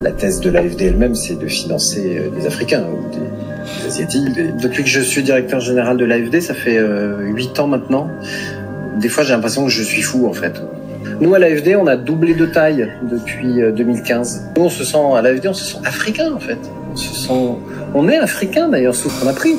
La thèse de l'AFD elle-même, c'est de financer des Africains ou des Asiatiques. Depuis que je suis directeur général de l'AFD, ça fait 8 ans maintenant. Des fois, j'ai l'impression que je suis fou, en fait. Nous, à l'AFD, on a doublé de taille depuis 2015. Nous, on se sent, à l'AFD, on se sent africain, en fait. On est africain, d'ailleurs, sous ce qu'on a pris.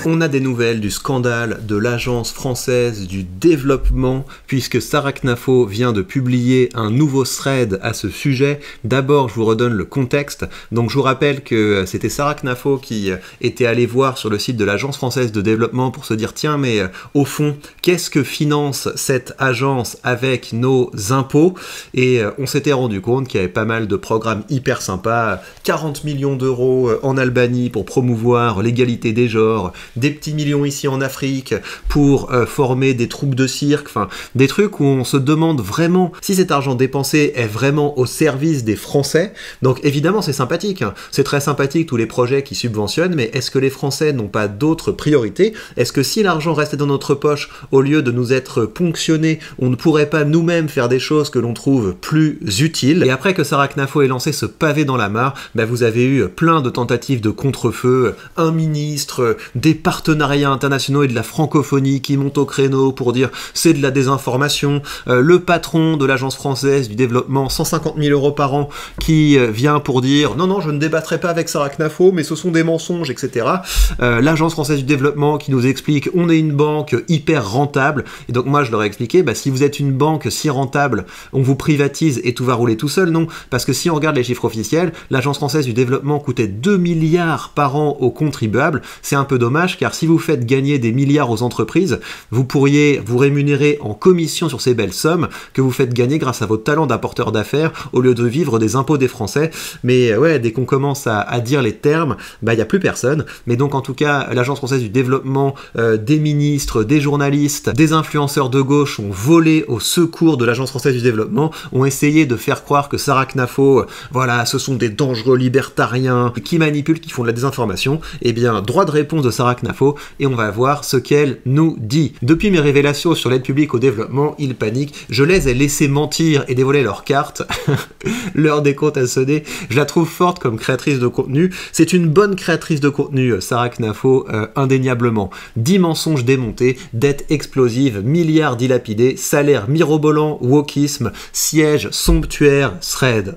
On a des nouvelles du scandale de l'Agence française du développement, puisque Sarah Knafo vient de publier un nouveau thread à ce sujet. D'abord, je vous redonne le contexte. Donc, je vous rappelle que c'était Sarah Knafo qui était allée voir sur le site de l'Agence française de développement pour se dire, tiens, mais au fond, qu'est-ce que finance cette agence avec nos impôts? Et on s'était rendu compte qu'il y avait pas mal de programmes hyper sympas, 40 millions d'euros en Albanie pour promouvoir l'égalité des genres, des petits millions ici en Afrique pour former des troupes de cirque, enfin des trucs où on se demande vraiment si cet argent dépensé est vraiment au service des Français. Donc évidemment c'est sympathique, hein. C'est très sympathique tous les projets qui subventionnent, mais est-ce que les Français n'ont pas d'autres priorités? Est-ce que si l'argent restait dans notre poche, au lieu de nous être ponctionné, on ne pourrait pas nous-mêmes faire des choses que l'on trouve plus utiles? Et après que Sarah Knafo ait lancé ce pavé dans la mare, bah vous avez eu plein de tentatives de contre-feu, un ministre, des partenariats internationaux et de la francophonie qui montent au créneau pour dire c'est de la désinformation, le patron de l'Agence française du développement, 150 000 euros par an, qui vient pour dire non, je ne débattrai pas avec Sarah Knafo, mais ce sont des mensonges, etc. L'Agence française du développement qui nous explique on est une banque hyper rentable, et donc moi je leur ai expliqué, bah, si vous êtes une banque si rentable, on vous privatise et tout va rouler tout seul, non, parce que si on regarde les chiffres officiels, l'Agence française du développement coûtait 2 milliards par an aux contribuables. C'est un peu dommage car si vous faites gagner des milliards aux entreprises, vous pourriez vous rémunérer en commission sur ces belles sommes que vous faites gagner grâce à votre talent d'apporteur d'affaires au lieu de vivre des impôts des Français. Mais ouais, dès qu'on commence à dire les termes, bah il n'y a plus personne. Mais donc en tout cas, l'Agence française du développement, des ministres, des journalistes, des influenceurs de gauche ont volé au secours de l'Agence française du développement, ont essayé de faire croire que Sarah Knafo, voilà, ce sont des dangereux libertariens qui manipulent, qui font de la désinformation. Eh bien, droit de réponse de Sarah Knafo, et on va voir ce qu'elle nous dit. Depuis mes révélations sur l'aide publique au développement, ils paniquent. Je les ai laissés mentir et dévoiler leurs cartes. L'heure des comptes a sonné. Je la trouve forte comme créatrice de contenu. C'est une bonne créatrice de contenu, Sarah Knafo, indéniablement. 10 mensonges démontés, dettes explosives, milliards dilapidés, salaire mirobolant, wokisme, siège somptuaire, thread.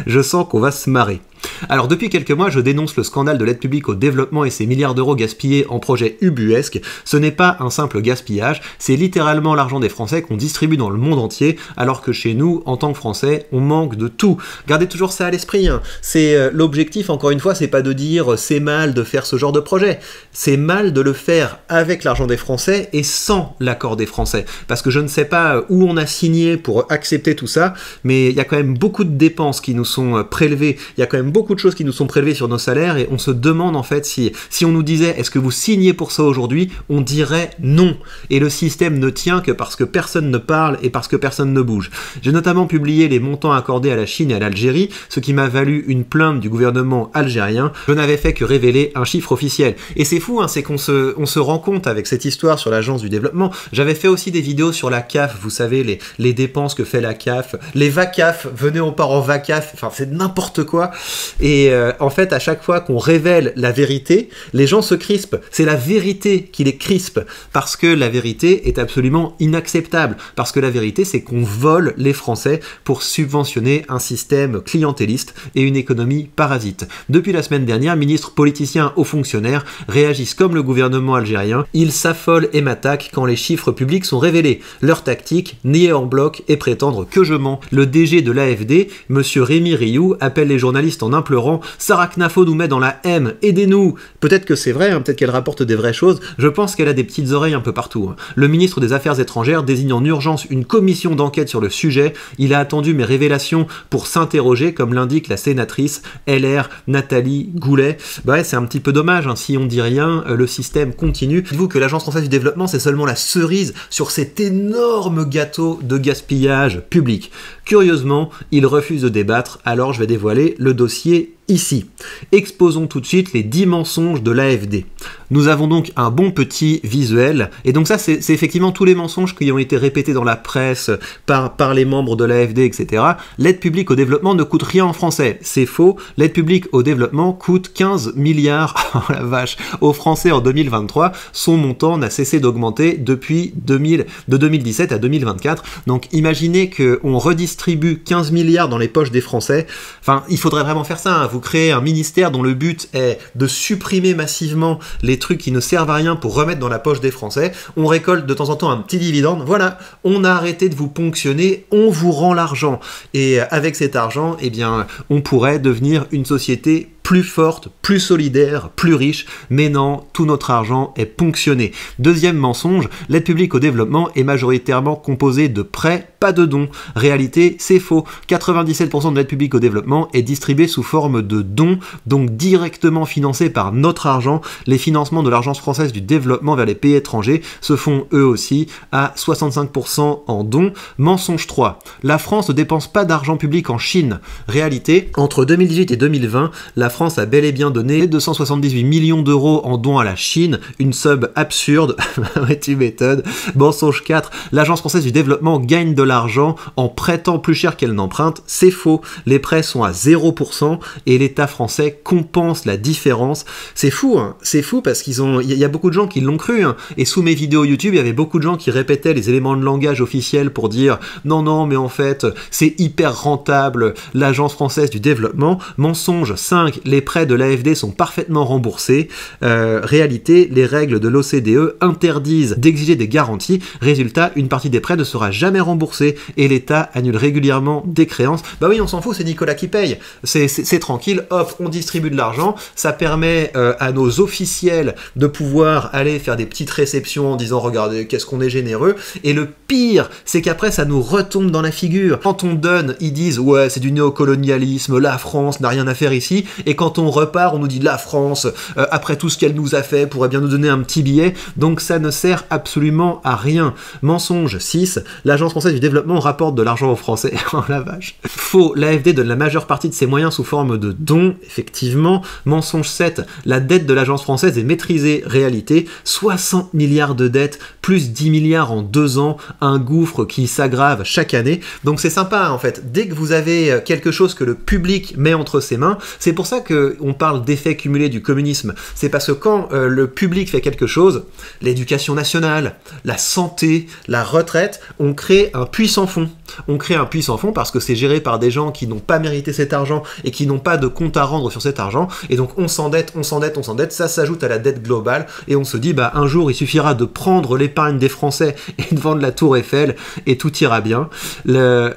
Je sens qu'on va se marrer. Alors depuis quelques mois, je dénonce le scandale de l'aide publique au développement et ses milliards d'euros gaspillés en projets ubuesques. Ce n'est pas un simple gaspillage, c'est littéralement l'argent des Français qu'on distribue dans le monde entier, alors que chez nous, en tant que Français, on manque de tout. Gardez toujours ça à l'esprit, hein. C'est l'objectif, encore une fois, c'est pas de dire c'est mal de faire ce genre de projet. C'est mal de le faire avec l'argent des Français et sans l'accord des Français. Parce que je ne sais pas où on a signé pour accepter tout ça, mais il y a quand même beaucoup de dépenses qui nous sont prélevées, il y a quand même beaucoup de choses qui nous sont prélevées sur nos salaires et on se demande en fait si on nous disait est-ce que vous signez pour ça aujourd'hui, on dirait non. Et le système ne tient que parce que personne ne parle et parce que personne ne bouge. J'ai notamment publié les montants accordés à la Chine et à l'Algérie, ce qui m'a valu une plainte du gouvernement algérien. Je n'avais fait que révéler un chiffre officiel. Et c'est fou, hein, c'est qu'on se rend compte avec cette histoire sur l'agence du développement. J'avais fait aussi des vidéos sur la CAF, vous savez, les dépenses que fait la CAF, les VACAF, venez on part en VACAF, enfin c'est n'importe quoi. Et en fait, à chaque fois qu'on révèle la vérité, les gens se crispent. C'est la vérité qui les crispe, parce que la vérité est absolument inacceptable. Parce que la vérité, c'est qu'on vole les Français pour subventionner un système clientéliste et une économie parasite. Depuis la semaine dernière, ministres, politiciens, hauts fonctionnaires réagissent comme le gouvernement algérien. Ils s'affolent et m'attaquent quand les chiffres publics sont révélés. Leur tactique, nier en bloc et prétendre que je mens. Le DG de l'AFD, monsieur Rémi Rioux, appelle les journalistes en implorant « Sarah Knafo nous met dans la M, aidez-nous !» Peut-être que c'est vrai, hein, peut-être qu'elle rapporte des vraies choses, je pense qu'elle a des petites oreilles un peu partout. Hein. Le ministre des Affaires étrangères désigne en urgence une commission d'enquête sur le sujet, il a attendu mes révélations pour s'interroger, comme l'indique la sénatrice LR Nathalie Goulet. Bah ouais, c'est un petit peu dommage, hein, si on dit rien, le système continue. Dites-vous que l'Agence française du développement, c'est seulement la cerise sur cet énorme gâteau de gaspillage public. Curieusement, il refuse de débattre, alors je vais dévoiler le dossier ici. Exposons tout de suite les 10 mensonges de l'AfD. Nous avons donc un bon petit visuel, et donc ça c'est effectivement tous les mensonges qui ont été répétés dans la presse par les membres de l'AfD, etc. L'aide publique au développement ne coûte rien en français, c'est faux. L'aide publique au développement coûte 15 milliards, oh la vache, aux Français en 2023. Son montant n'a cessé d'augmenter depuis de 2017 à 2024. Donc imaginez qu'on redistribue 15 milliards dans les poches des Français. Enfin, il faudrait vraiment faire ça, hein. Vous créez un ministère dont le but est de supprimer massivement les trucs qui ne servent à rien pour remettre dans la poche des Français. On récolte de temps en temps un petit dividende. Voilà, on a arrêté de vous ponctionner, on vous rend l'argent. Et avec cet argent, eh bien, on pourrait devenir une société plus forte, plus solidaire, plus riche, mais non, tout notre argent est ponctionné. Deuxième mensonge, l'aide publique au développement est majoritairement composée de prêts, pas de dons. Réalité, c'est faux. 97% de l'aide publique au développement est distribuée sous forme de dons, donc directement financés par notre argent. Les financements de l'Agence française du développement vers les pays étrangers se font eux aussi à 65% en dons. Mensonge 3. La France ne dépense pas d'argent public en Chine. Réalité, entre 2018 et 2020, la France a bel et bien donné 278 millions d'euros en dons à la Chine, une somme absurde. Ouais, tu m'étonnes. Mensonge 4. L'Agence française du développement gagne de l'argent en prêtant plus cher qu'elle n'emprunte. C'est faux. Les prêts sont à 0% et l'État français compense la différence. C'est fou, hein. C'est fou parce il y a beaucoup de gens qui l'ont cru, hein. Et sous mes vidéos YouTube, il y avait beaucoup de gens qui répétaient les éléments de langage officiels pour dire non, mais en fait, c'est hyper rentable, l'Agence française du développement. Mensonge 5. Les prêts de l'AfD sont parfaitement remboursés. Réalité, les règles de l'OCDE interdisent d'exiger des garanties. Résultat, une partie des prêts ne sera jamais remboursée et l'État annule régulièrement des créances. Bah oui, on s'en fout, c'est Nicolas qui paye. C'est tranquille, hop, on distribue de l'argent. Ça permet à nos officiels de pouvoir aller faire des petites réceptions en disant regardez, qu'est-ce qu'on est généreux. Et le pire, c'est qu'après, ça nous retombe dans la figure. Quand on donne, ils disent ouais, c'est du néocolonialisme, la France n'a rien à faire ici. Et quand on repart, on nous dit la France, après tout ce qu'elle nous a fait, pourrait bien nous donner un petit billet. Donc ça ne sert absolument à rien. Mensonge 6. L'Agence française du développement rapporte de l'argent aux Français. Oh la vache. Faux. L'AfD donne la majeure partie de ses moyens sous forme de dons, effectivement. Mensonge 7. La dette de l'Agence française est maîtrisée. Réalité. 60 milliards de dettes, plus 10 milliards en 2 ans. Un gouffre qui s'aggrave chaque année. Donc c'est sympa, en fait. Dès que vous avez quelque chose que le public met entre ses mains, c'est pour ça qu'on parle d'effet cumulé du communisme. C'est parce que quand le public fait quelque chose, l'éducation nationale, la santé, la retraite, on crée un puits sans fond. On crée un puits sans fond parce que c'est géré par des gens qui n'ont pas mérité cet argent et qui n'ont pas de compte à rendre sur cet argent. Et donc on s'endette, ça s'ajoute à la dette globale et on se dit bah un jour il suffira de prendre l'épargne des Français et de vendre la Tour Eiffel et tout ira bien.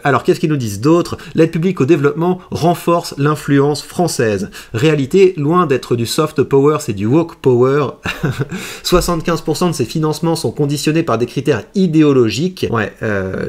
Alors qu'est-ce qu'ils nous disent d'autre? L'aide publique au développement renforce l'influence française. Réalité, loin d'être du soft power, c'est du woke power. 75% de ces financements sont conditionnés par des critères idéologiques. Ouais,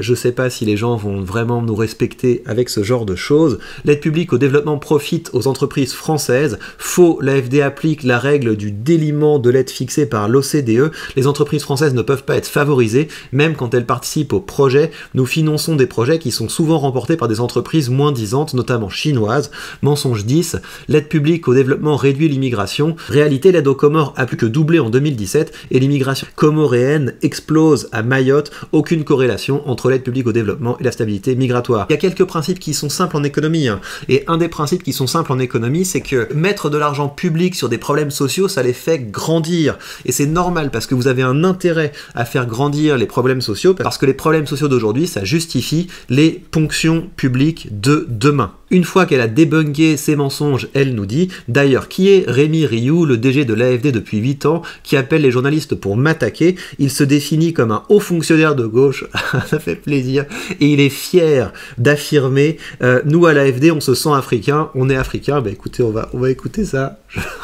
je sais pas si les gens vont vraiment nous respecter avec ce genre de choses. L'aide publique au développement profite aux entreprises françaises. Faux, l'AfD applique la règle du déliement de l'aide fixée par l'OCDE. Les entreprises françaises ne peuvent pas être favorisées, même quand elles participent au projet. Nous finançons des projets qui sont souvent remportés par des entreprises moins disantes, notamment chinoises. Mensonge 10. L'aide publique au développement réduit l'immigration. Réalité, l'aide aux Comores a plus que doublé en 2017 et l'immigration comoréenne explose à Mayotte. Aucune corrélation entre l'aide publique au développement et la stabilité migratoire. Il y a quelques principes qui sont simples en économie, hein. Et un des principes qui sont simples en économie, c'est que mettre de l'argent public sur des problèmes sociaux, ça les fait grandir. Et c'est normal parce que vous avez un intérêt à faire grandir les problèmes sociaux parce que les problèmes sociaux d'aujourd'hui, ça justifie les ponctions publiques de demain. Une fois qu'elle a débunké ces mensonges, elle nous dit « D'ailleurs, qui est Rémi Rioux, le DG de l'AfD depuis 8 ans, qui appelle les journalistes pour m'attaquer? Il se définit comme un haut fonctionnaire de gauche. » Ça fait plaisir. Et il est fier d'affirmer « Nous, à l'AfD, on se sent africain. On est africain. » Bah écoutez, on va écouter ça.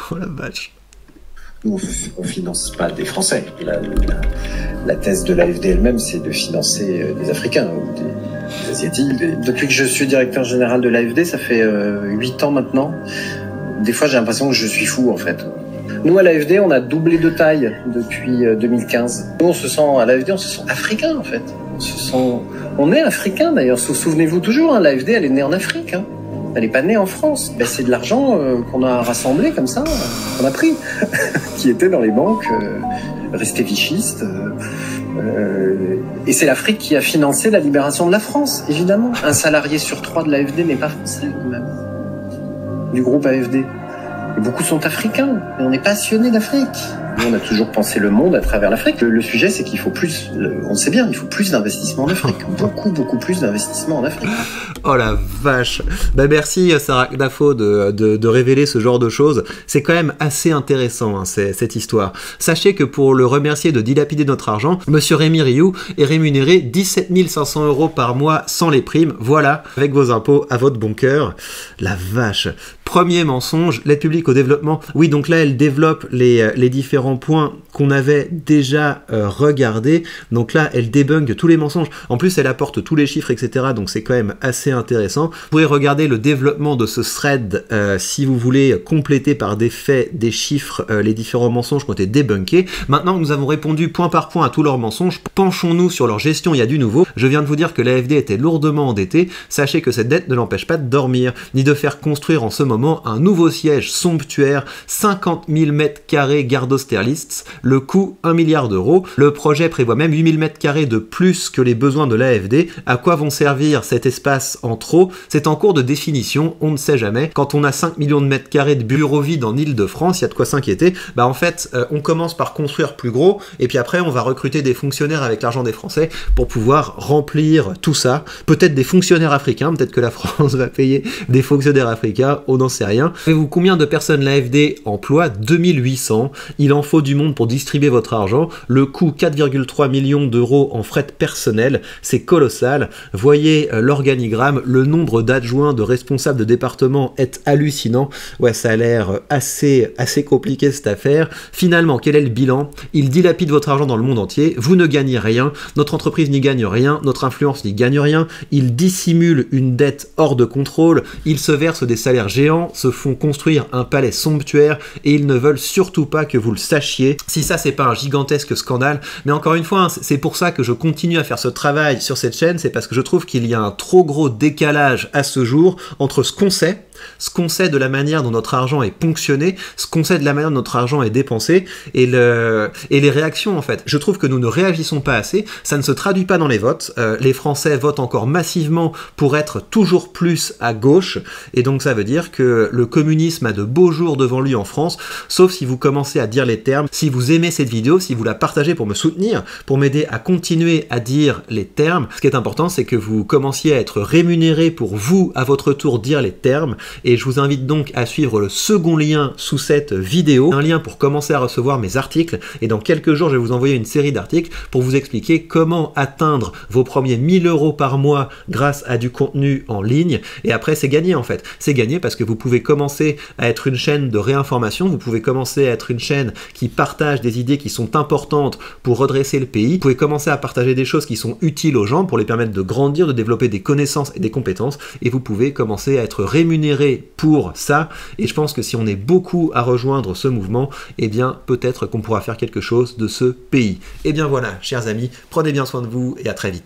Oh la vache. Nous, on finance pas des Français. La thèse de l'AfD elle-même, c'est de financer des Africains ou des Asiatiques. Depuis que je suis directeur général de l'AfD, ça fait 8 ans maintenant. Des fois, j'ai l'impression que je suis fou, en fait. Nous, à l'AfD, on a doublé de taille depuis 2015. Nous, à l'AfD, on se sent africain, en fait. On est africain, d'ailleurs. Souvenez-vous toujours, hein, l'AfD, elle est née en Afrique. Hein. Elle n'est pas née en France. Ben, c'est de l'argent qu'on a rassemblé comme ça, qu'on a pris, qui était dans les banques, resté vichistes. Et c'est l'Afrique qui a financé la libération de la France, évidemment. Un salarié sur 3 de l'AFD n'est pas français, quand même, du groupe AFD. Et beaucoup sont africains, et on est passionnés d'Afrique. On a toujours pensé le monde à travers l'Afrique. Le sujet, c'est qu'il faut plus, on le sait bien, il faut plus d'investissement en Afrique. Beaucoup plus d'investissement en Afrique. Oh la vache. Bah merci Sarah-Knafo de révéler ce genre de choses. C'est quand même assez intéressant, hein, cette histoire. Sachez que pour le remercier de dilapider notre argent, Monsieur Rémi Rioux est rémunéré 17 500 € par mois sans les primes. Voilà, avec vos impôts à votre bon cœur. La vache. Premier mensonge, l'aide publique au développement. Oui, donc là, elle développe les différents points qu'on avait déjà regardés. Donc là, elle débunk tous les mensonges. En plus, elle apporte tous les chiffres, etc. Donc c'est quand même assez intéressant. Vous pouvez regarder le développement de ce thread si vous voulez compléter par des faits, des chiffres, les différents mensonges qui ont été débunkés. Maintenant que nous avons répondu point par point à tous leurs mensonges, penchons-nous sur leur gestion. Il y a du nouveau. Je viens de vous dire que l'AFD était lourdement endettée. Sachez que cette dette ne l'empêche pas de dormir, ni de faire construire en ce moment un nouveau siège somptuaire, 50 000 m² gare d'Austerlitz, le coût 1 milliard €. Le projet prévoit même 8 000 m² de plus que les besoins de l'AFD. À quoi vont servir cet espace en trop? C'est en cours de définition, on ne sait jamais. Quand on a 5 millions de mètres carrés de bureaux vides en Île-de-France, il y a de quoi s'inquiéter. Bah en fait, on commence par construire plus gros, et puis après on va recruter des fonctionnaires avec l'argent des Français pour pouvoir remplir tout ça. Peut-être des fonctionnaires africains, peut-être que la France va payer des fonctionnaires africains, on n'en sait rien. Savez-vous combien de personnes l'AFD emploie? 2800. Il en faut du monde pour distribuer votre argent. Le coût 4,3 millions € en frais de personnel, c'est colossal. Voyez l'organigramme, le nombre d'adjoints, de responsables de département est hallucinant. Ouais, ça a l'air assez compliqué cette affaire. Finalement, quel est le bilan? Il dilapide votre argent dans le monde entier, vous ne gagnez rien, notre entreprise n'y gagne rien, notre influence n'y gagne rien, il dissimule une dette hors de contrôle, il se verse des salaires géants, se font construire un palais somptuaire et ils ne veulent surtout pas que vous le sachiez. Si ça c'est pas un gigantesque scandale, mais encore une fois, hein, c'est pour ça que je continue à faire ce travail sur cette chaîne, c'est parce que je trouve qu'il y a un trop gros décalage à ce jour entre ce qu'on sait de la manière dont notre argent est ponctionné, ce qu'on sait de la manière dont notre argent est dépensé, et les réactions en fait. Je trouve que nous ne réagissons pas assez, ça ne se traduit pas dans les votes, les Français votent encore massivement pour être toujours plus à gauche, et donc ça veut dire que le communisme a de beaux jours devant lui en France, sauf si vous commencez à dire les termes. Si vous aimez cette vidéo, si vous la partagez pour me soutenir, pour m'aider à continuer à dire les termes, ce qui est important c'est que vous commenciez à être rémunéré pour vous, à votre tour, dire les termes. Et je vous invite donc à suivre le second lien sous cette vidéo, un lien pour commencer à recevoir mes articles, et dans quelques jours je vais vous envoyer une série d'articles pour vous expliquer comment atteindre vos premiers 1000 € par mois grâce à du contenu en ligne, et après c'est gagné en fait. C'est gagné parce que vous pouvez commencer à être une chaîne de réinformation, vous pouvez commencer à être une chaîne qui partage des idées qui sont importantes pour redresser le pays, vous pouvez commencer à partager des choses qui sont utiles aux gens pour les permettre de grandir, de développer des connaissances et des compétences, et vous pouvez commencer à être rémunéré pour ça, et je pense que si on est beaucoup à rejoindre ce mouvement, eh bien peut-être qu'on pourra faire quelque chose de ce pays. Et bien voilà, chers amis, prenez bien soin de vous et à très vite.